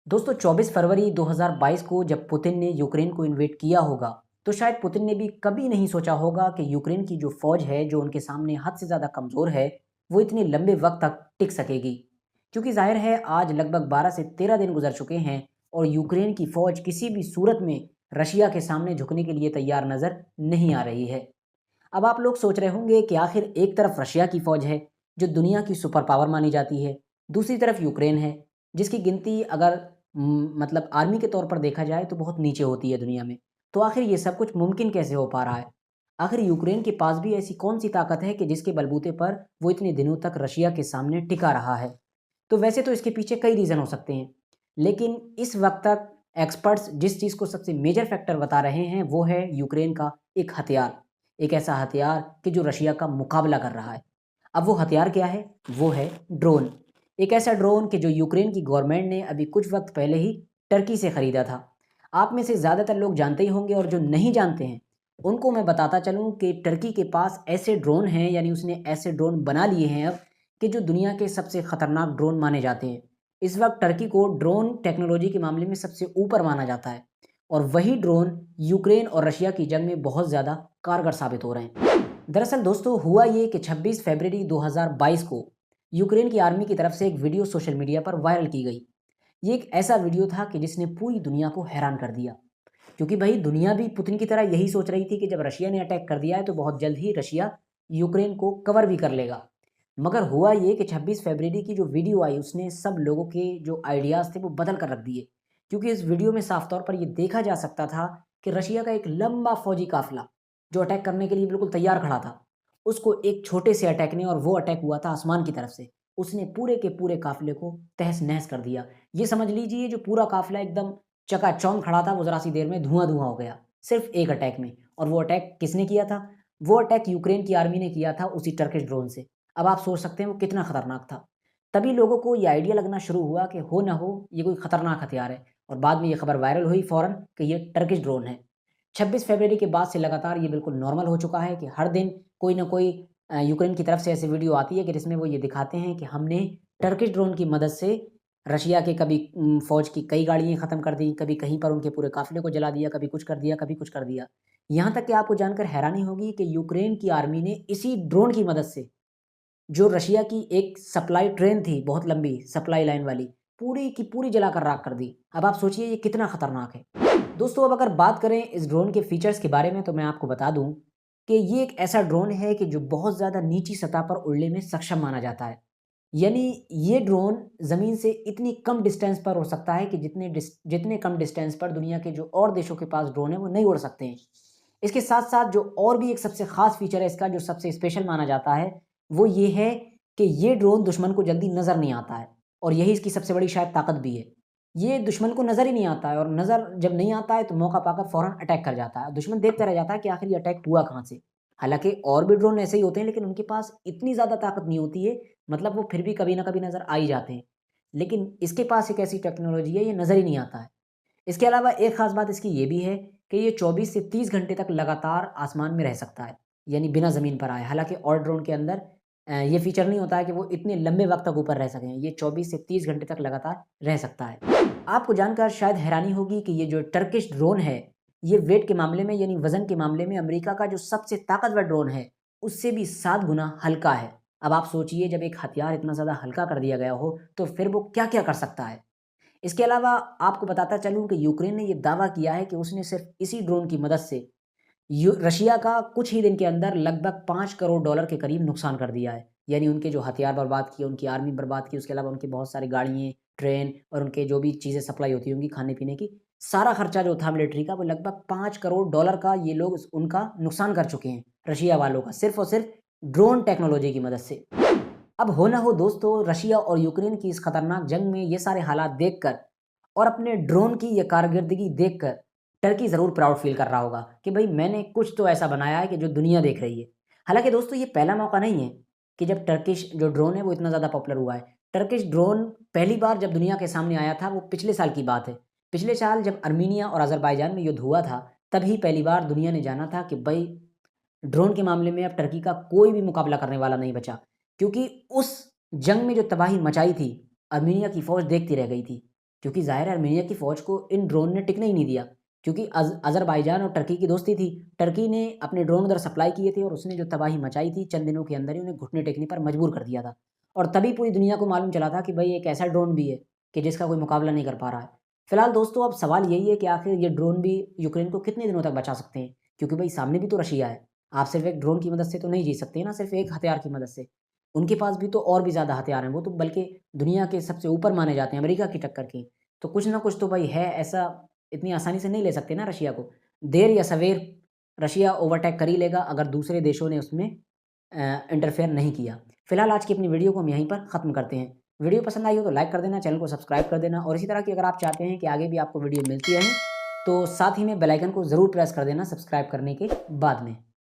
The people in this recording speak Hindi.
दोस्तों 24 फरवरी 2022 को जब पुतिन ने यूक्रेन को इन्वेड किया होगा, तो शायद पुतिन ने भी कभी नहीं सोचा होगा कि यूक्रेन की जो फ़ौज है, जो उनके सामने हद से ज़्यादा कमज़ोर है, वो इतने लंबे वक़्त तक टिक सकेगी। क्योंकि ज़ाहिर है आज लगभग 12 से 13 दिन गुज़र चुके हैं और यूक्रेन की फ़ौज किसी भी सूरत में रशिया के सामने झुकने के लिए तैयार नज़र नहीं आ रही है। अब आप लोग सोच रहे होंगे कि आखिर एक तरफ रशिया की फ़ौज है, जो दुनिया की सुपर पावर मानी जाती है, दूसरी तरफ यूक्रेन है, जिसकी गिनती अगर मतलब आर्मी के तौर पर देखा जाए तो बहुत नीचे होती है दुनिया में। तो आखिर ये सब कुछ मुमकिन कैसे हो पा रहा है? आखिर यूक्रेन के पास भी ऐसी कौन-सी ताकत है कि जिसके बलबूते पर वो इतने दिनों तक रशिया के सामने टिका रहा है? तो वैसे तो इसके पीछे कई रीज़न हो सकते हैं, लेकिन इस वक़्त तक एक्सपर्ट्स जिस चीज़ को सबसे मेजर फैक्टर बता रहे हैं, वो है यूक्रेन का एक हथियार। एक ऐसा हथियार कि जो रशिया का मुकाबला कर रहा है। अब वो हथियार क्या है? वो है ड्रोन। एक ऐसा ड्रोन कि जो यूक्रेन की गवर्नमेंट ने अभी कुछ वक़्त पहले ही टर्की से खरीदा था। आप में से ज़्यादातर लोग जानते ही होंगे और जो नहीं जानते हैं, उनको मैं बताता चलूँ कि टर्की के पास ऐसे ड्रोन हैं यानी उसने ऐसे ड्रोन बना लिए हैं अब कि जो दुनिया के सबसे खतरनाक ड्रोन माने जाते हैं। इस वक़्त टर्की को ड्रोन टेक्नोलॉजी के मामले में सबसे ऊपर माना जाता है और वही ड्रोन यूक्रेन और रशिया की जंग में बहुत ज़्यादा कारगर साबित हो रहे हैं। दरअसल दोस्तों हुआ ये कि 26 फरवरी 2022 को यूक्रेन की आर्मी की तरफ से एक वीडियो सोशल मीडिया पर वायरल की गई। ये एक ऐसा वीडियो था कि जिसने पूरी दुनिया को हैरान कर दिया। क्योंकि भाई दुनिया भी पुतिन की तरह यही सोच रही थी कि जब रशिया ने अटैक कर दिया है तो बहुत जल्द ही रशिया यूक्रेन को कवर भी कर लेगा। मगर हुआ ये कि 26 फरवरी की जो वीडियो आई उसने सब लोगों के जो आइडियाज़ थे वो बदल कर रख दिए। क्योंकि इस वीडियो में साफ तौर पर ये देखा जा सकता था कि रशिया का एक लंबा फौजी काफिला जो अटैक करने के लिए बिल्कुल तैयार खड़ा था, उसको एक छोटे से अटैक ने और वो अटैक हुआ था आसमान की तरफ से, उसने पूरे के पूरे काफिले को तहस-नहस कर दिया। ये समझ लीजिए जो पूरा काफिला एकदम चकाचौंध खड़ा था वो ज़रा-सी देर में धुआँ-धुआँ हो गया, सिर्फ़ एक अटैक में। और वो अटैक किसने किया था? वो अटैक यूक्रेन की आर्मी ने किया था उसी टर्किश ड्रोन से। अब आप सोच सकते हैं वो कितना खतरनाक था। तभी लोगों को ये आइडिया लगना शुरू हुआ कि हो ना हो ये कोई खतरनाक हथियार है और बाद में ये खबर वायरल हुई फ़ौरन कि ये टर्किश ड्रोन है। 26 फरवरी के बाद से लगातार ये बिल्कुल नॉर्मल हो चुका है कि हर दिन कोई ना कोई यूक्रेन की तरफ से ऐसी वीडियो आती है कि जिसमें वो ये दिखाते हैं कि हमने टर्किश ड्रोन की मदद से रशिया के कभी फ़ौज की कई गाड़ियाँ ख़त्म कर दी, कभी कहीं पर उनके पूरे काफ़िले को जला दिया, कभी कुछ कर दिया, कभी कुछ कर दिया। यहाँ तक कि आपको जानकर हैरानी होगी कि यूक्रेन की आर्मी ने इसी ड्रोन की मदद से जो रशिया की एक सप्लाई ट्रेन थी बहुत लंबी सप्लाई लाइन वाली, पूरी की पूरी जलाकर राख कर दी। अब आप सोचिए ये कितना खतरनाक है। दोस्तों अब अगर बात करें इस ड्रोन के फीचर्स के बारे में तो मैं आपको बता दूँ कि ये एक ऐसा ड्रोन है कि जो बहुत ज़्यादा नीची सतह पर उड़ने में सक्षम माना जाता है। यानी ये ड्रोन ज़मीन से इतनी कम डिस्टेंस पर उड़ सकता है कि जितने कम डिस्टेंस पर दुनिया के जो और देशों के पास ड्रोन है वो नहीं उड़ सकते हैं। इसके साथ-साथ जो और भी एक सबसे ख़ास फ़ीचर है इसका जो सबसे स्पेशल माना जाता है, वो ये है कि ये ड्रोन दुश्मन को जल्दी नज़र नहीं आता है और यही इसकी सबसे बड़ी शायद ताकत भी है। ये दुश्मन को नज़र ही नहीं आता है और नज़र जब नहीं आता है तो मौका पाकर फ़ौरन अटैक कर जाता है। दुश्मन देखता रह जाता है कि आखिर ये अटैक हुआ कहाँ से? हालाँकि और भी ड्रोन ऐसे ही होते हैं लेकिन उनके पास इतनी ज़्यादा ताकत नहीं होती है, मतलब वो फिर भी कभी न कभी नज़र आ ही जाते हैं। लेकिन इसके पास एक ऐसी टेक्नोलॉजी है ये नज़र ही नहीं आता है। इसके अलावा एक ख़ास बात इसकी ये भी है कि ये 24 से 30 घंटे तक लगातार आसमान में रह सकता है, यानी बिना ज़मीन पर आए। हालाँकि और ड्रोन के अंदर ये फ़ीचर नहीं होता है कि वो इतने लंबे वक़्त तक ऊपर रह सकें। ये 24 से 30 घंटे तक लगातार रह सकता है। आपको जानकर शायद हैरानी होगी कि ये जो टर्किश ड्रोन है, ये वेट के मामले में यानी वज़न के मामले में अमेरिका का जो सबसे ताकतवर ड्रोन है, उससे भी 7 गुना हल्का है। अब आप सोचिए जब एक हथियार इतना ज़्यादा हल्का कर दिया गया हो, तो फिर वो क्या-क्या कर सकता है। इसके अलावा आपको बताता चलूँ कि यूक्रेन ने ये दावा किया है कि उसने सिर्फ़ इसी ड्रोन की मदद से यू रशिया का कुछ ही दिन के अंदर लगभग 5 करोड़ डॉलर के करीब नुकसान कर दिया है। यानी उनके जो हथियार बर्बाद किए, उनकी आर्मी बर्बाद की, उसके अलावा उनकी बहुत सारी गाड़ियाँ, ट्रेन और उनके जो भी चीज़ें सप्लाई होती होंगी खाने-पीने की, सारा खर्चा जो था मिलिट्री का वो लगभग 5 करोड़ डॉलर का ये लोग उनका नुकसान कर चुके हैं, रशिया वालों का, सिर्फ़ और सिर्फ़ ड्रोन टेक्नोलॉजी की मदद से। अब हो ना हो दोस्तों रशिया और यूक्रेन की इस खतरनाक जंग में ये सारे हालात देखकर और अपने ड्रोन की ये कारकर्दगी देखकर टर्की ज़रूर प्राउड फ़ील कर रहा होगा कि भई मैंने कुछ तो ऐसा बनाया है कि जो दुनिया देख रही है। हालाँकि दोस्तों ये पहला मौका नहीं है कि जब टर्किश जो ड्रोन है वो इतना ज़्यादा पॉपुलर हुआ है। टर्किश ड्रोन पहली बार जब दुनिया के सामने आया था वो पिछले साल की बात है। पिछले साल जब अर्मीनिया और अज़रबैजान में युद्ध हुआ था, तभी पहली बार दुनिया ने जाना था कि भई ड्रोन के मामले में अब टर्की का कोई भी मुकाबला करने वाला नहीं बचा। क्योंकि उस जंग में जो तबाही मचाई थी, अर्मीनिया की फ़ौज देखती रह गई थी। क्योंकि ज़ाहिर है आर्मीनिया की फ़ौज को इन ड्रोन ने टिकने ही नहीं दिया, क्योंकि अज़रबाईजान और टर्की की दोस्ती थी। टर्की ने अपने ड्रोन उधर सप्लाई किए थे और उसने जो तबाही मचाई थी, चंद दिनों के अंदर ही उन्हें घुटने टेकने पर मजबूर कर दिया था। और तभी पूरी दुनिया को मालूम चला था कि भाई एक ऐसा ड्रोन भी है कि जिसका कोई मुकाबला नहीं कर पा रहा है। फिलहाल दोस्तों अब सवाल यही है कि आखिर ये ड्रोन भी यूक्रेन को कितने दिनों तक बचा सकते हैं, क्योंकि भाई सामने भी तो रशिया है। आप सिर्फ एक ड्रोन की मदद से तो नहीं जीत सकते ना, सिर्फ एक हथियार की मदद से। उनके पास भी तो और भी ज़्यादा हथियार हैं, वो तो बल्कि दुनिया के सबसे ऊपर माने जाते हैं, अमेरिका की टक्कर के। तो कुछ ना कुछ तो भाई है ऐसा, इतनी आसानी से नहीं ले सकते ना रशिया को। देर या सवेर रशिया ओवरटेक कर ही लेगा अगर दूसरे देशों ने उसमें इंटरफेयर नहीं किया। फिलहाल आज की अपनी वीडियो को हम यहीं पर ख़त्म करते हैं। वीडियो पसंद आई हो तो लाइक कर देना, चैनल को सब्सक्राइब कर देना और इसी तरह की अगर आप चाहते हैं कि आगे भी आपको वीडियो मिलती रहे तो साथ ही में बेल आइकन को ज़रूर प्रेस कर देना सब्सक्राइब करने के बाद में।